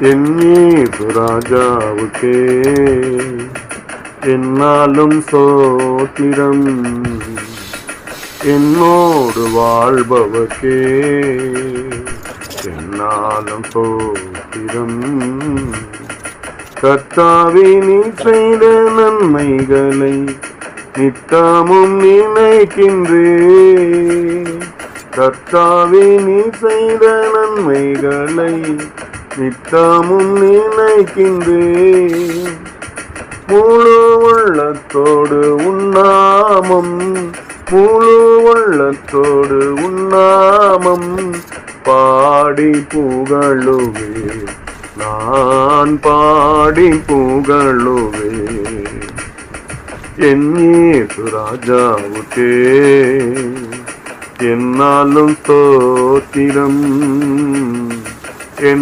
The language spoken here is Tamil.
என் இயேசு ராஜாவுக்கே என்னாலும் ஸ்தோத்திரம். என்னோடு வாழ்பவர்க்கே என்னாலும் ஸ்தோத்திரம். கர்த்தாவே நீர் செய்த நன்மைகளை நித்தமும் நினைக்கின்றேன். கர்த்தாவே நீர் செய்த நன்மைகளை நித்தமும் நினைக்கின்றேன். முழு உள்ளத்தோடு உன்னாமம், முழு உள்ளத்தோடு உன்னாமம் பாடி புகழுவே, நான் பாடி புகழுவே. என் இயேசு ராஜாவுக்கே என்னாலும் ஸ்தோத்திரம்.